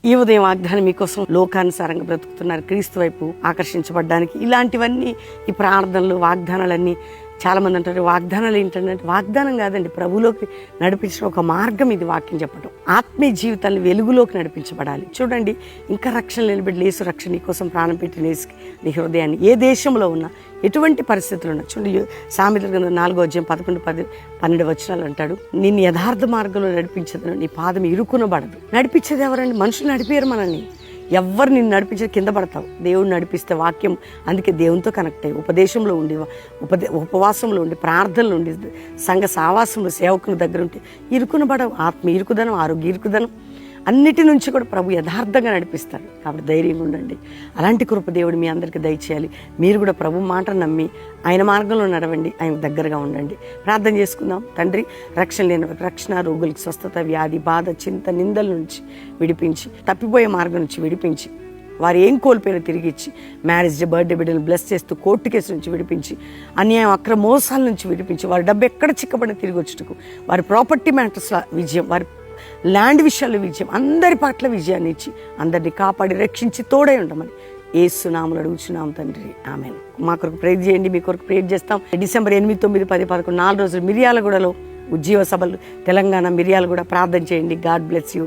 ఈ ఉదయం వాగ్దానం మీకోసం లోకానుసారంగా బ్రతుకుతున్నారు, క్రీస్తు వైపు ఆకర్షించబడ్డానికి. ఇలాంటివన్నీ ఈ ప్రార్థనలు వాగ్దానాలన్నీ చాలా మంది అంటారు వాగ్దానాలు ఏంటంటే, వాగ్దానం కాదండి, ప్రభులోకి నడిపించిన ఒక మార్గం ఇది. వాక్యం చెప్పడం ఆత్మీయ జీవితాన్ని వెలుగులోకి నడిపించబడాలి. చూడండి, ఇంకా రక్షణ లేని బిడ్డలు యేసు రక్షణ నీ కోసం ప్రాణం పెట్టిన యేసుకి నీ హృదయాన్ని ఏ దేశంలో ఉన్నా ఎటువంటి పరిస్థితులు ఉన్నా చూడండి, సామెతల గ్రంథం 4:11-12 వచనాలు అంటాడు, నిన్ను యథార్థ మార్గంలో నడిపించదు, నీ పాదం ఇరుకునబడదు. నడిపించేది ఎవరండి? మనుషులు నడిపారు మనల్ని. ఎవ్వరు నిన్ను నడిపించేది కింద పడతావు. దేవుడు నడిపిస్తే వాక్యం, అందుకే దేవునితో కనెక్ట్ అయ్యి ఉపదేశంలో ఉండి ఉపవాసంలో ఉండి ప్రార్థనలు ఉండి సంఘ సావాసంలో సేవకుని దగ్గర ఉంటే ఇరుకునబడవు. ఆత్మ ఇరుకుదనం, ఆరోగ్య ఇరుకుదనం అన్నిటి నుంచి కూడా ప్రభు యథార్థంగా నడిపిస్తాడు. కాబట్టి ధైర్యంగా ఉండండి. అలాంటి కృప దేవుడు మీ అందరికీ దయచేయాలి. మీరు కూడా ప్రభు మాట నమ్మి ఆయన మార్గంలో నడవండి, ఆయన దగ్గరగా ఉండండి. ప్రార్థన చేసుకుందాం. తండ్రి, రక్షణ లేని రక్షణ, రోగులకు స్వస్థత, వ్యాధి బాధ చింత నిందల నుంచి విడిపించి, తప్పిపోయే మార్గం నుంచి విడిపించి, వారు ఏం కోల్పోయినా తిరిగి ఇచ్చి, మ్యారేజ్ డే బర్త్డే బిడ్డలు బ్లెస్ చేస్తూ కోర్టు కేసు నుంచి విడిపించి, అన్యాయం అక్రమ మోసాల నుంచి విడిపించి, వారి డబ్బు ఎక్కడ చిక్కబడిన తిరిగి వచ్చుటకు, వారి ప్రాపర్టీ మ్యాటర్స్లో విజయం, వారి ల్యాండ్ విషయాల్లో విజయం, అందరి పట్ల విజయాన్ని ఇచ్చి అందరినీ కాపాడి రక్షించి తోడై ఉండమని యేసు నామములో అడుగుచున్నాం తండ్రి, ఆమేన్. మా కొరకు ప్రేర్ చేయండి, మీ కొరకు ప్రేర్ చేస్తాం. డిసెంబర్ 8, 9, 10, 11 4 రోజులు మిర్యాలగూడలో ఉజ్జీవ సభలు, తెలంగాణ మిర్యాలగూడ ప్రార్థన చేయండి. God bless you.